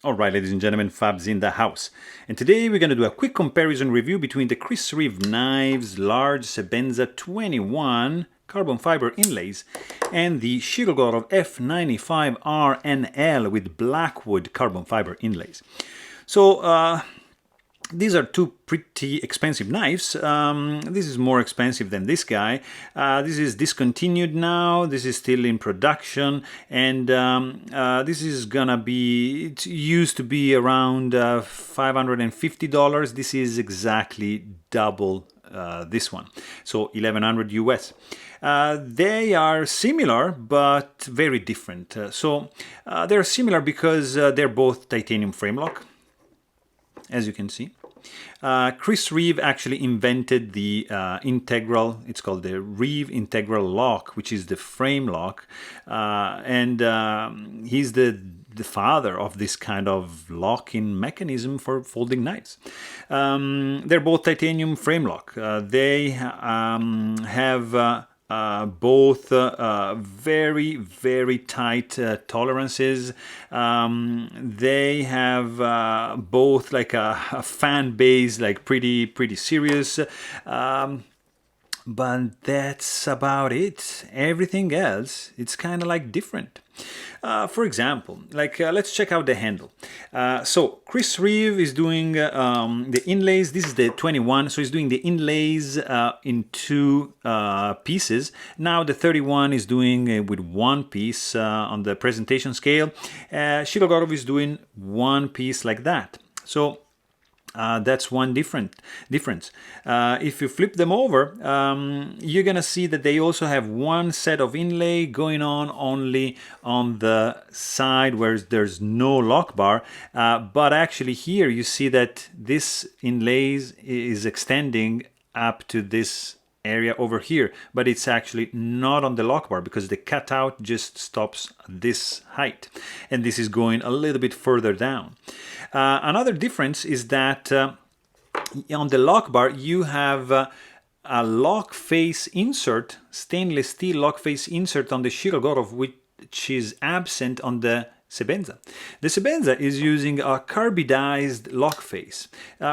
Alright, ladies and gentlemen, Fab's in the house. And today we're going to do a quick comparison review between the Chris Reeve Knives Large Sebenza 21 carbon fiber inlays and the Shirogorov F95R NL with Blackwood carbon fiber inlays. So, these are two pretty expensive knives. This is more expensive than this guy. This is discontinued now. This is still in production, and this is gonna be. It used to be around $550. This is exactly double this one, so 1100 US. They are similar but very different. They're similar because they're both titanium frame lock, as you can see. Chris Reeve actually invented the integral, it's called the Reeve integral lock, which is the frame lock, and he's the father of this kind of locking mechanism for folding knives. They're both titanium frame lock. They have both very, very tight tolerances. They have both like a fan base, like pretty serious. But that's about it. Everything else, it's kind of like different. For example, let's check out the handle. So Chris Reeve is doing the inlays. This is the 21, so he's doing the inlays in two pieces. Now the 31 is doing with one piece on the presentation scale. Shirogorov is doing one piece like that. So that's one difference. If you flip them over, you're gonna see that they also have one set of inlay going on only on the side where there's no lock bar, but actually here you see that this inlays is extending up to this area over here, but it's actually not on the lock bar because the cutout just stops this height, and this is going a little bit further down. Another difference is that on the lock bar you have a lock face insert, stainless steel lock face insert on the Shirogorov, which is absent on the Sebenza. The Sebenza is using a carbidized lock face,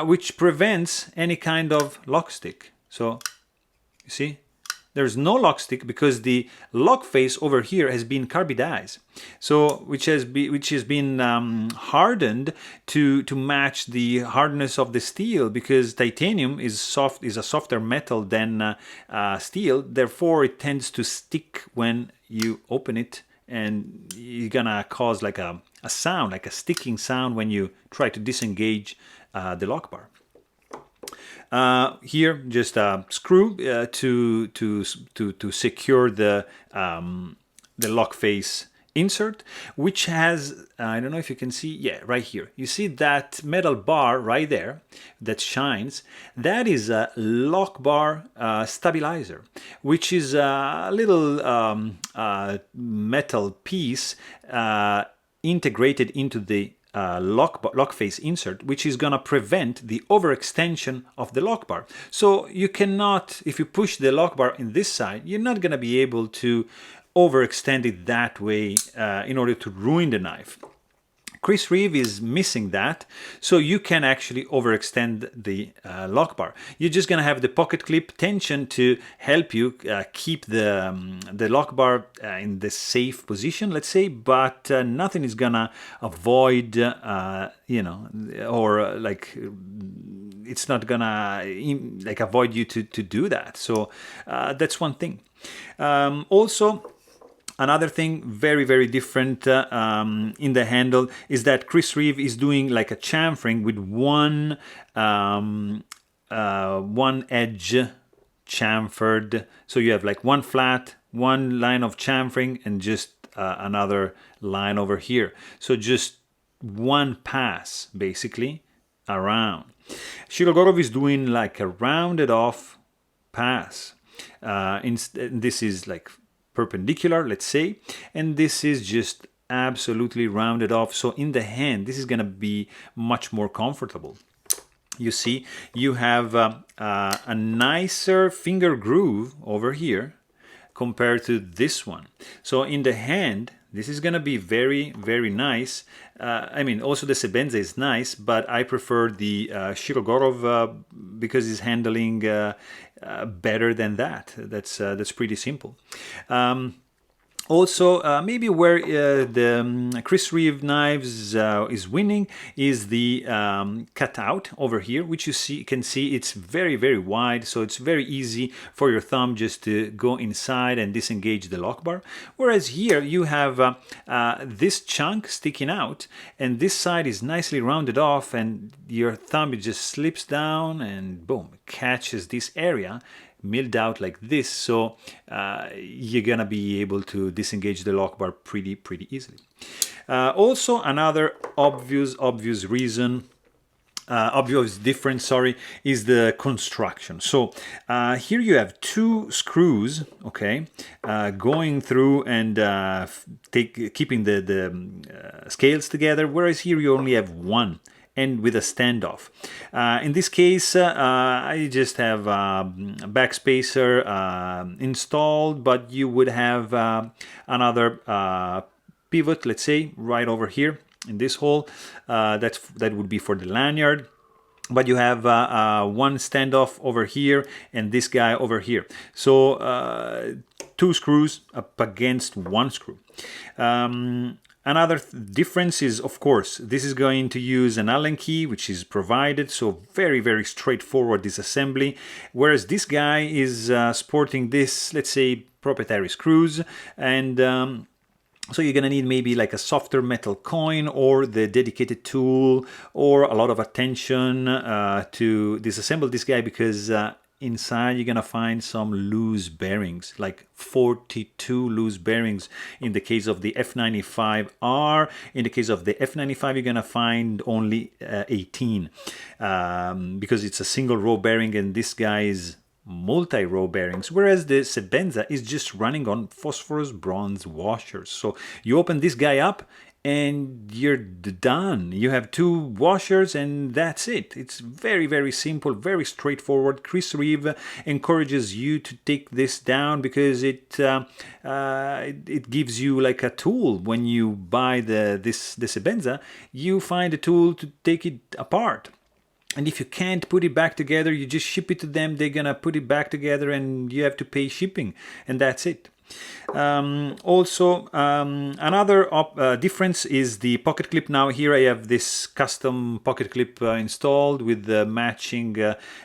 which prevents any kind of lock stick. So you see, there's no lock stick because the lock face over here has been carbidized, so which has been hardened to match the hardness of the steel, because titanium is a softer metal than steel. Therefore, it tends to stick when you open it, and you're gonna cause like a sound, like a sticking sound when you try to disengage the lock bar. Here, just a screw to secure the lock face insert, which has, I don't know if you can see, yeah, right here. You see that metal bar right there that shines? That is a lock bar stabilizer, which is a little metal piece integrated into the lock face insert, which is gonna prevent the overextension of the lock bar. So you cannot, if you push the lock bar in this side, you're not gonna be able to overextend it that way in order to ruin the knife. Chris Reeve is missing that, so you can actually overextend the lock bar. You're just gonna have the pocket clip tension to help you keep the lock bar in the safe position, let's say, but nothing is gonna avoid, you know, or like it's not gonna like avoid you to do that. So that's one thing. Also, another thing very, very different in the handle is that Chris Reeve is doing like a chamfering with one edge chamfered. So you have like one flat, one line of chamfering, and just another line over here. So just one pass basically around. Shirogorov is doing like a rounded off pass. This is like perpendicular, let's say, and this is just absolutely rounded off. So in the hand, this is gonna be much more comfortable. You see, you have a nicer finger groove over here compared to this one. So in the hand, This is gonna be very, very nice. I mean, also the Sebenza is nice, but I prefer the Shirogorov because it's handling better than that. That's pretty simple. Also, maybe where the Chris Reeve knives is winning is the cutout over here, which you can see it's very, very wide, so it's very easy for your thumb just to go inside and disengage the lock bar. Whereas here you have this chunk sticking out, and this side is nicely rounded off, and your thumb it just slips down and boom, catches this area milled out like this, so you're gonna be able to disengage the lock bar pretty easily. Also, another obvious reason, obvious difference, sorry, is the construction. So here you have two screws, okay, going through and keeping the scales together, whereas here you only have one, and with a standoff. In this case, I just have a backspacer installed, but you would have another pivot, let's say, right over here in this hole. That would be for the lanyard. But you have one standoff over here and this guy over here. So two screws up against one screw. Another difference is, of course, this is going to use an Allen key, which is provided, so very straightforward disassembly, whereas this guy is sporting this, let's say, proprietary screws, and so you're gonna need maybe like a softer metal coin or the dedicated tool or a lot of attention to disassemble this guy, because inside you're gonna find some loose bearings, like 42 loose bearings in the case of the F95R. In the case of the F95, you're gonna find only 18 because it's a single row bearing, and this guy is multi-row bearings, whereas the Sebenza is just running on phosphorus bronze washers. So you open this guy up and you're done. You have two washers and that's it. It's very simple, very straightforward. Chris Reeve encourages you to take this down because it gives you like a tool. When you buy the Sebenza, you find a tool to take it apart. And if you can't put it back together, you just ship it to them. They're gonna put it back together and you have to pay shipping, and that's it. Also, another difference is the pocket clip. Now here I have this custom pocket clip installed with the matching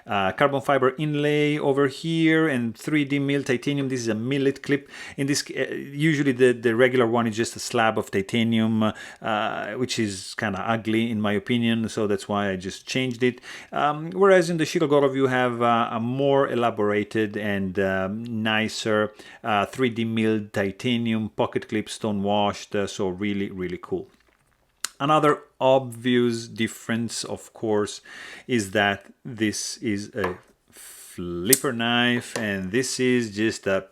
carbon fiber inlay over here and 3D mill titanium. This is a millet clip. In this, usually the regular one is just a slab of titanium, which is kind of ugly in my opinion, so that's why I just changed it. Whereas in the Shirogorov you have a more elaborated and nicer 3D milled titanium pocket clip, stone washed, so really cool. Another obvious difference, of course, is that this is a flipper knife and this is just a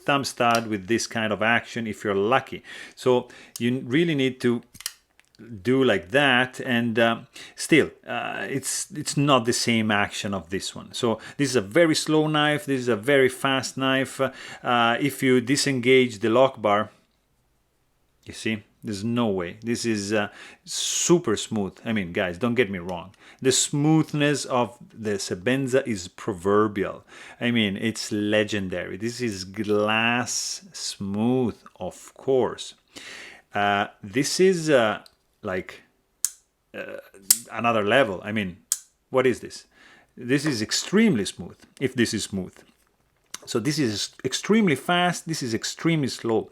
thumb stud with this kind of action if you're lucky. So you really need to do like that, and still it's not the same action of this one. So this is a very slow knife, this is a very fast knife. If you disengage the lock bar, you see, there's no way. This is super smooth. I mean, guys, don't get me wrong, the smoothness of the Sebenza is proverbial. I mean, it's legendary. This is glass smooth, of course. This is like another level. I mean, what is this? This is extremely smooth, if this is smooth. So this is extremely fast, this is extremely slow.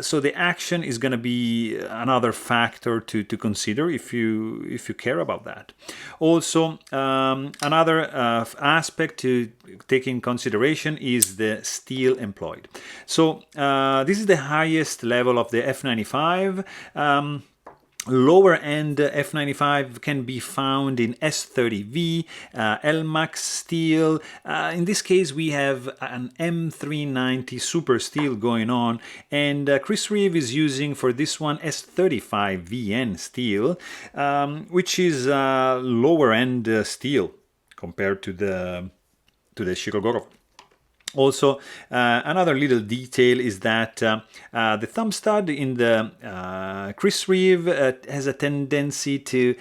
So the action is going to be another factor to consider if you care about that. Also, another aspect to take in consideration is the steel employed. So this is the highest level of the F95. Lower end F95 can be found in S30V, LMAX steel. In this case, we have an M390 super steel going on, and Chris Reeve is using for this one S35VN steel, which is lower end steel compared to the Shirogorov. Also, another little detail is that the thumb stud in the Chris Reeve has a tendency to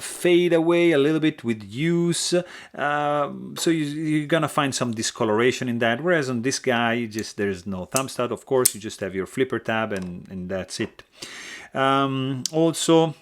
fade away a little bit with use, so you're gonna find some discoloration in that, whereas on this guy, there's no thumb stud, of course, you just have your flipper tab and that's it. Also,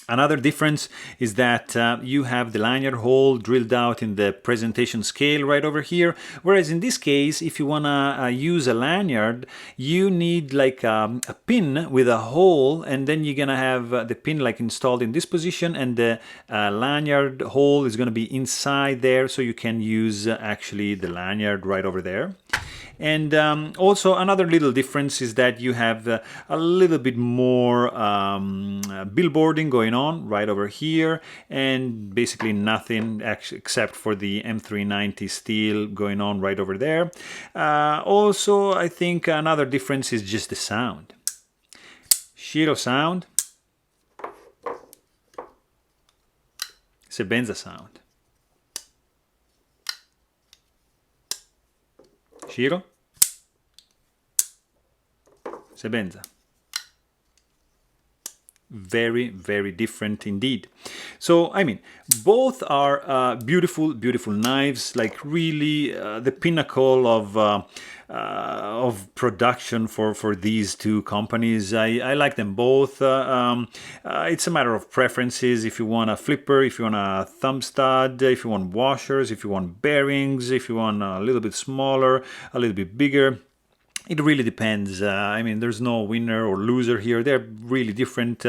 another difference is that you have the lanyard hole drilled out in the presentation scale right over here, whereas in this case, if you want to use a lanyard, you need like a pin with a hole, and then you're going to have the pin like installed in this position, and the lanyard hole is going to be inside there, so you can use actually the lanyard right over there. And also another little difference is that you have a little bit more billboarding going on right over here, and basically nothing except for the M390 steel going on right over there. Also, I think another difference is just the sound. Shiro sound, Sebenza sound. Shiro, Sebenza. Very, very different indeed. So, I mean, both are beautiful, beautiful knives, like really the pinnacle of production for these two companies. I like them both. It's a matter of preferences. If you want a flipper, if you want a thumb stud, if you want washers, if you want bearings, if you want a little bit smaller, a little bit bigger. It really depends. I mean, there's no winner or loser here. They're really different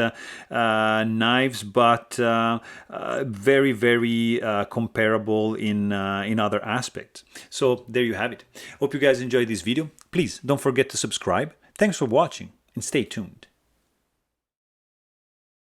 knives, but very, very comparable in other aspects. So there you have it. Hope you guys enjoyed this video. Please don't forget to subscribe. Thanks for watching and stay tuned.